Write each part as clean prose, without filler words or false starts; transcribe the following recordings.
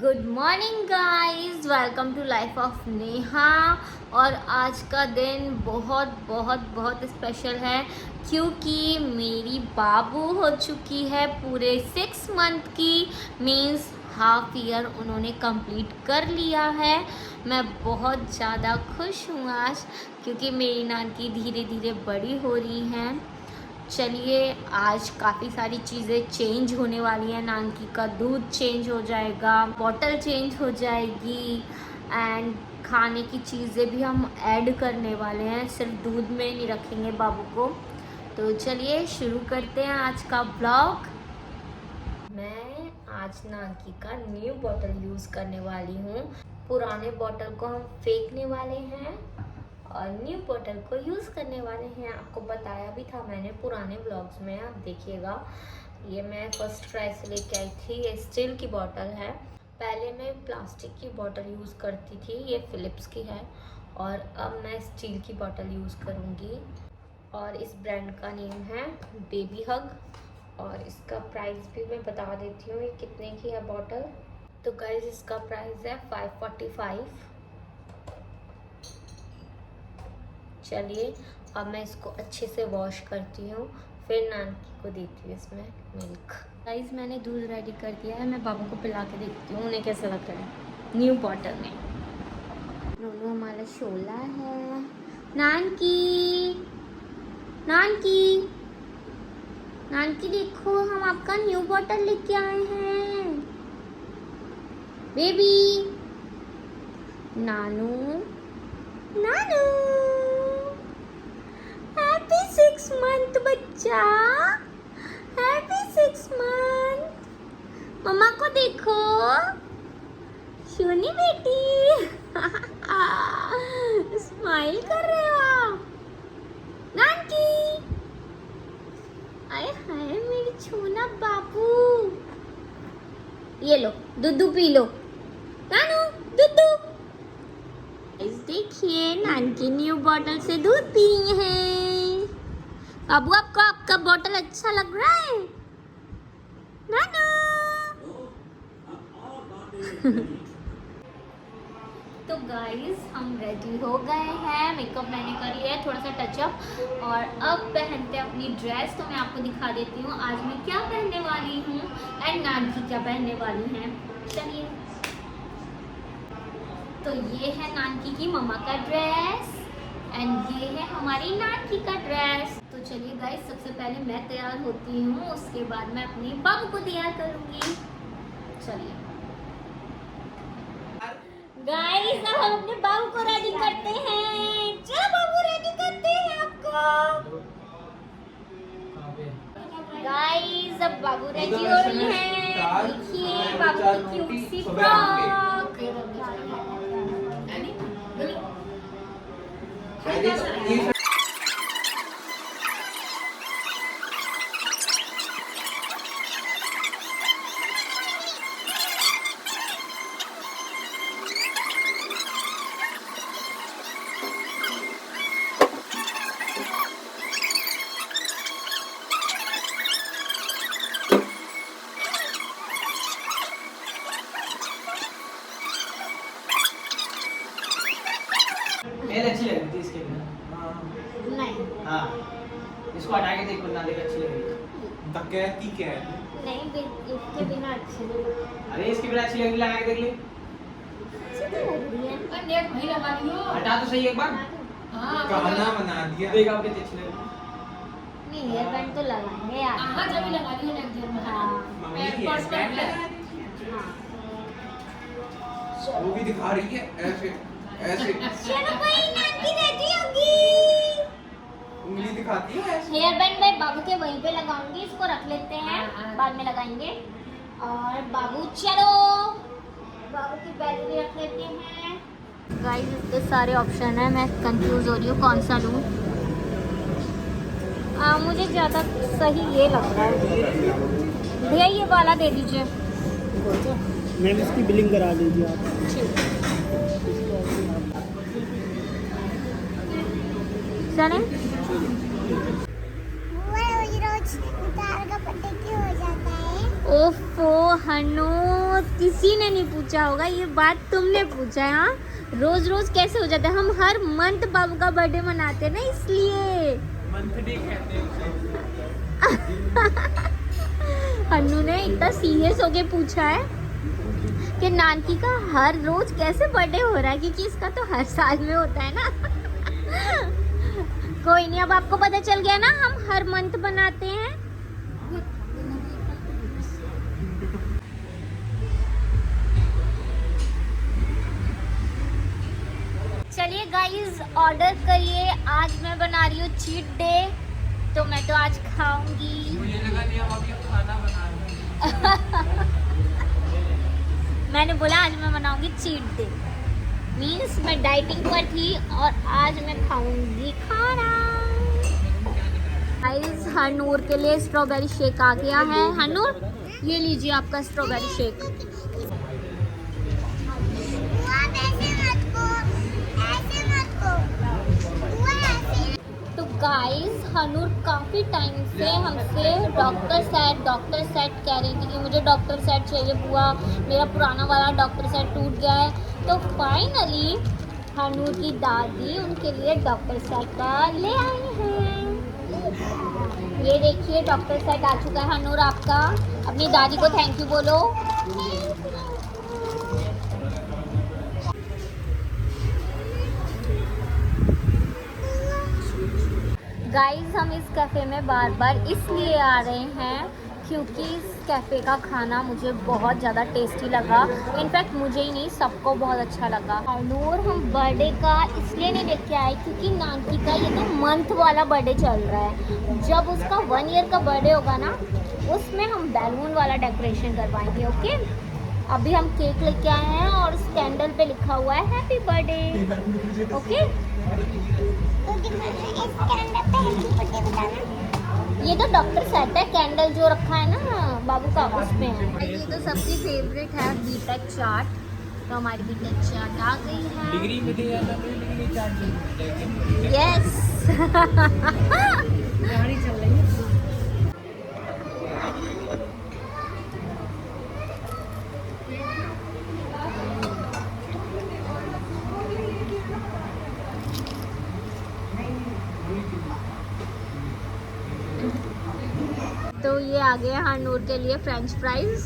Good morning guys, welcome to life of Neha. और आज का दिन बहुत बहुत बहुत स्पेशल है क्योंकि मेरी बाबू हो चुकी है पूरे 6 मंथ की। मीन्स हाफ ईयर उन्होंने कंप्लीट कर लिया है। मैं बहुत ज़्यादा खुश हूँ आज क्योंकि मेरी नानी धीरे धीरे बड़ी हो रही हैं। चलिए, आज काफ़ी सारी चीज़ें चेंज होने वाली हैं। नानकी का दूध चेंज हो जाएगा, बॉटल चेंज हो जाएगी एंड खाने की चीज़ें भी हम ऐड करने वाले हैं, सिर्फ दूध में नहीं रखेंगे बाबू को। तो चलिए शुरू करते हैं आज का ब्लॉग। मैं आज नानकी का न्यू बॉटल यूज़ करने वाली हूँ। पुराने बॉटल को हम फेंकने वाले हैं और न्यू बॉटल को यूज़ करने वाले हैं। आपको बताया भी था मैंने पुराने ब्लॉग्स में, आप देखिएगा। ये मैं फर्स्ट ट्राई से लेके आई थी। ये स्टील की बॉटल है। पहले मैं प्लास्टिक की बॉटल यूज़ करती थी, ये फिलिप्स की है, और अब मैं स्टील की बॉटल यूज़ करूँगी। और इस ब्रांड का नेम है बेबी हग और इसका प्राइस भी मैं बता देती हूँ ये कितने की है बॉटल। तो गाइस, इसका प्राइस है 545। चलिए अब मैं इसको अच्छे से वॉश करती हूँ, फिर नानकी को देती हूँ इसमें मिल्क। गाइस, मैंने दूध रेडी कर दिया है। मैं बाबू को पिला के देखती हूँ उन्हें कैसा लग रहा है न्यू बॉटल में। नोनू हमारा शोला है। नानकी, नानकी, नानकी देखो, हम आपका न्यू बॉटल लेके आए हैं। बेबी नानू, नानू, हैप्पी 6 मंथ बच्चा, हैप्पी 6 मंथ। मम्मा को देखो, सोनी बेटी स्माइल कर रहे हो आप। नानकी, आए हाय मेरी छोना बाबू, ये लो दूध पी लो। नानू दूध। देखिए, नानकी न्यू बॉटल से दूध पी रही है। बाबू, आपको आपका बॉटल अच्छा लग रहा है? नानू तो गाइस, हम रेडी हो गए हैं। मेकअप मैंने कर लिया है, थोड़ा सा टचअप, और अब पहनते हैं अपनी ड्रेस। तो मैं आपको दिखा देती हूँ आज मैं क्या पहनने वाली हूँ एंड नानकी क्या पहनने वाली हैं। चलिए, तो ये है नानकी की मम्मा का ड्रेस एंड ये है हमारी नानकी का ड्रेस। तो चलिए गाइस, सबसे पहले मैं तैयार होती हूँ, उसके बाद मैं अपनी बाबू को तैयार करूँगी। चलिए गाइस, अब हम अपने बाबू को रेडी करते हैं। चलो बाबू, रेडी करते हैं आपको। गाइस, अब बाबू रेडी हो रही हैं। देखिए बाबू की क्यूट सी फ्रॉक। मेल अच्छी लग रही थी इसके बिना। नहीं, हाँ, इसको हटा के देखो ना, देख अच्छी लगेगी। तकैती क्या है? नहीं, इसके बिना अच्छी नहीं लगती। अरे इसके बिना अच्छी लगेगी, लगा के देख ले। अच्छी तो लग रही है। पर नेट नहीं लगा लियो। हटा तो सही एक बार। हाँ, कहना बना दिया। देख आप कितनी अच्छी लगेगी। नहीं, हेयर बैंड तो लगाएंगे यार। हाँ, जब भी लगा लियो नेट में। हाँ, मम्मी की हेयर बैंड लगा हाँ। वो भी दिखा रही है ऐसे ऐसे चलो भाई, नानकी रेडी होगी। उंगली दिखाती है ऐसे। हेयर बैंड मैं बाबू के वहीं पे लगाऊंगी, इसको रख लेते हैं, हाँ। बाद में लगाएंगे। और बाबू चलो, बाबू की बैग भी रख लेते हैं। गाइस, इतने सारे ऑप्शन है, मैं कंफ्यूज हो रही हूँ कौन सा लूँ। मुझे ज़्यादा सही ये लग रहा है। भैया ये वाला दे दीजिए। मैम इसकी बिलिंग करा दीजिए आप। चलें? वो रोज उतार का पट्टे क्यों हो जाता है? ओफो हनु, किसी ने नहीं पूछा होगा, ये बात तुमने पूछा है। हाँ, रोज रोज कैसे हो जाता है? हम हर मंथ बाबू का बर्थडे मनाते हैं ना, इसलिए मंथली कहते हैं उसे। हन्नू ने इतना सीरियस होके पूछा है कि नानकी का हर रोज कैसे बर्थडे हो रहा है, क्योंकि इसका तो हर साल में होता है ना। कोई नहीं, अब आपको पता चल गया ना, हम हर मंथ बनाते हैं। चलिए गाइस, ऑर्डर करिए। आज मैं बना रही हूँ चीट डे, तो मैं तो आज खाऊंगी। मुझे लगा नहीं हम अभी खाना बना रहे हैं। मैंने बोला आज मैं बनाऊंगी चीट डे, मीन्स मैं डाइटिंग पर थी और आज मैं खाऊंगी खाना। गाइस, हनूर के लिए स्ट्रॉबेरी शेक आ गया है। हनूर, ये लीजिए आपका स्ट्रॉबेरी शेक। तो गाइस, हनूर काफ़ी टाइम से हमसे डॉक्टर सेट कह रही थी कि मुझे डॉक्टर सेट चाहिए बुआ, मेरा पुराना वाला डॉक्टर सेट टूट गया है। तो फाइनली हनूर की दादी उनके लिए डॉक्टर सेट का ले आई हैं। ये देखिए डॉक्टर सेट आ चुका है। हनूर, आपका अपनी दादी को थैंक यू बोलो। गाइस, हम इस कैफ़े में बार बार इसलिए आ रहे हैं क्योंकि इस कैफ़े का खाना मुझे बहुत ज़्यादा टेस्टी लगा। इनफैक्ट मुझे ही नहीं, सबको बहुत अच्छा लगा। हनूर, हम बर्थडे का इसलिए नहीं लेके के आए क्योंकि नानकी का ये तो मंथ वाला बर्थडे चल रहा है। जब उसका 1 ईयर का बर्थडे होगा ना, उसमें हम बैलून वाला डेकोरेशन करवाएंगे। ओके, अभी हम केक लेके आए हैं और उस कैंडल पे लिखा हुआ है हैप्पी बर्थडे। ओके, ये तो डॉक्टर सेट है, कैंडल जो रखा है ना बाबू का उसमें है। ये तो सबकी फेवरेट है बीटेक चाट, तो हमारी बीटेक चाट आ गई है। डिग्री में दे जाता है, डिग्री चार्ज। यस। गाड़ी चल रही है। तो ये आ गया हनूर के लिए फ्रेंच फ्राइज।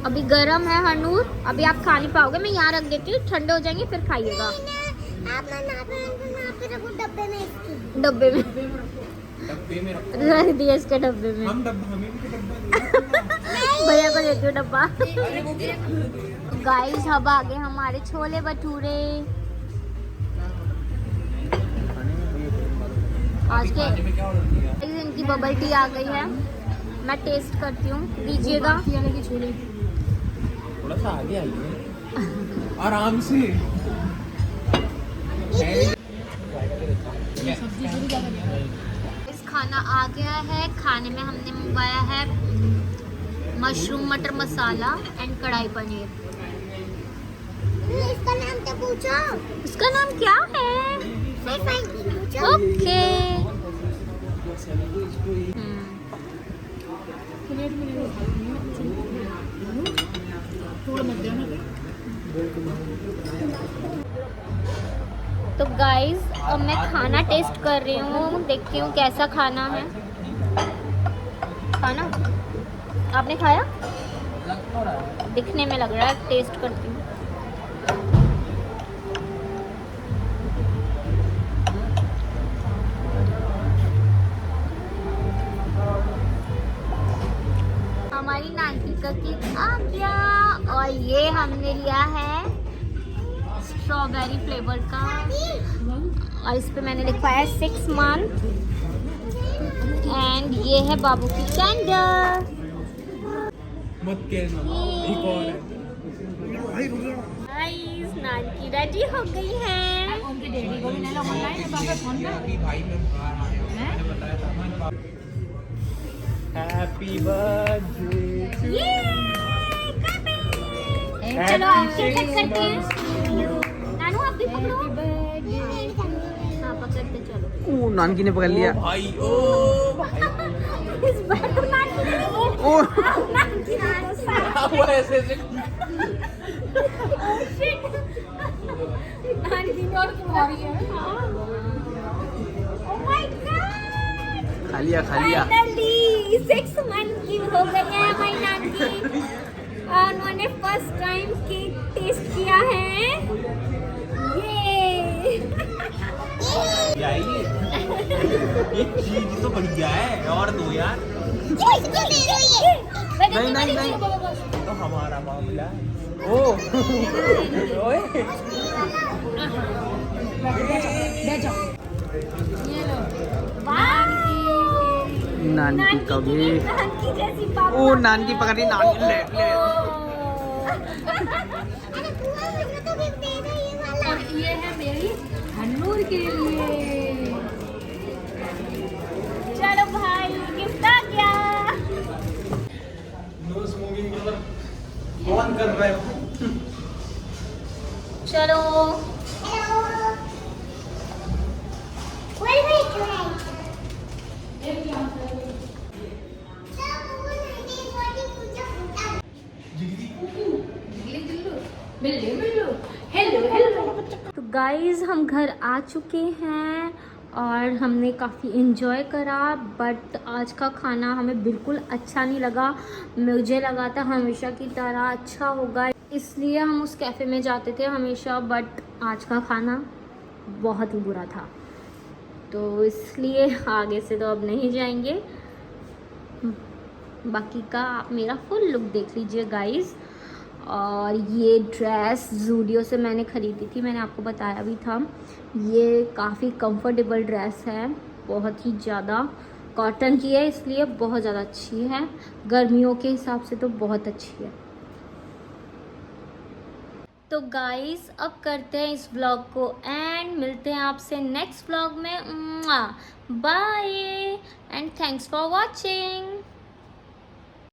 अभी गरम है हनूर, अभी आप खा नहीं पाओगे, मैं यहाँ रख देती हूँ, ठंडे हो जाएंगे फिर खाइएगा। डब्बे में डब्बे में रख दिया, इसके डब्बे में। हम डब्बा, हमें भी तो डब्बा भैया को देती हूँ डब्बा। गाइस, अब आ गए हमारे छोले भटूरे। आज के इनकी बबल टी आ गई है, मैं टेस्ट करती हूँ, दीजिएगा। थोड़ा सा आगे आइए आराम से। इस खाना आ गया है। खाने में हमने मंगवाया है मशरूम मटर मसाला एंड कढ़ाई पनीर। इसका नाम तो पूछो। इसका नाम क्या है? ओके। तो गाइस, अब मैं खाना टेस्ट कर रही हूँ, देखती हूँ कैसा खाना है। खाना आपने खाया? दिखने में लग रहा है, टेस्ट करती हूँ। हमारी नानकी का केक आ गया और ये हमने लिया है स्ट्रॉबेरी फ्लेवर का, और इस पे मैंने लिखवाया है 6 मंथ। एंड ये है बाबू की कैंडल। मत कहना, एक और है। गाइस, नानकी रेडी हो गई है। उनकी डेडी को भी नहीं मंगाया है, पापा फोन पे। अभी भाई मैं बाहर आया हूं, मैंने बताया था मैंने। हैप्पी बर्थडे टू ये चलो आप केक कट करते हैं। नानू आप भी पकड़ो। हाँ, पकड़ते चलो। नानकी ने पकड़ लिया। भाई, ओ भाई। गाइस वो ऐसे ऐसे खा लिया फाइनली 6 मंथ की हो गई है हमारी नानी और उन्होंने फर्स्ट टाइम केक टेस्ट किया है। ये चीज तो बढ़िया है और दो यार। नहीं तो हमारा मामला ओ ओए नानी का भी ओ नानी की पकड़ी नानी ले ले और ये है मेरी हन्नूर के लिए। चलो भाई गिफ्ट आ गया। नो स्मोकिंग ब्रदर कौन कर रहा है? चलो तो गाइस हम घर आ चुके हैं और हमने काफ़ी इन्जॉय करा, बट आज का खाना हमें बिल्कुल अच्छा नहीं लगा। मुझे लगा था हमेशा की तरह अच्छा होगा, इसलिए हम उस कैफ़े में जाते थे हमेशा, बट आज का खाना बहुत ही बुरा था, तो इसलिए आगे से तो अब नहीं जाएंगे। बाकी का आप मेरा फुल लुक देख लीजिए गाइस। और ये ड्रेस ज़ूडियो से मैंने ख़रीदी थी, मैंने आपको बताया भी था। ये काफ़ी कंफर्टेबल ड्रेस है, बहुत ही ज़्यादा कॉटन की है, इसलिए बहुत ज़्यादा अच्छी है। गर्मियों के हिसाब से तो बहुत अच्छी है। तो गाइस अब करते हैं इस व्लॉग को एंड मिलते हैं आपसे नेक्स्ट व्लॉग में। Bye and thanks for watching.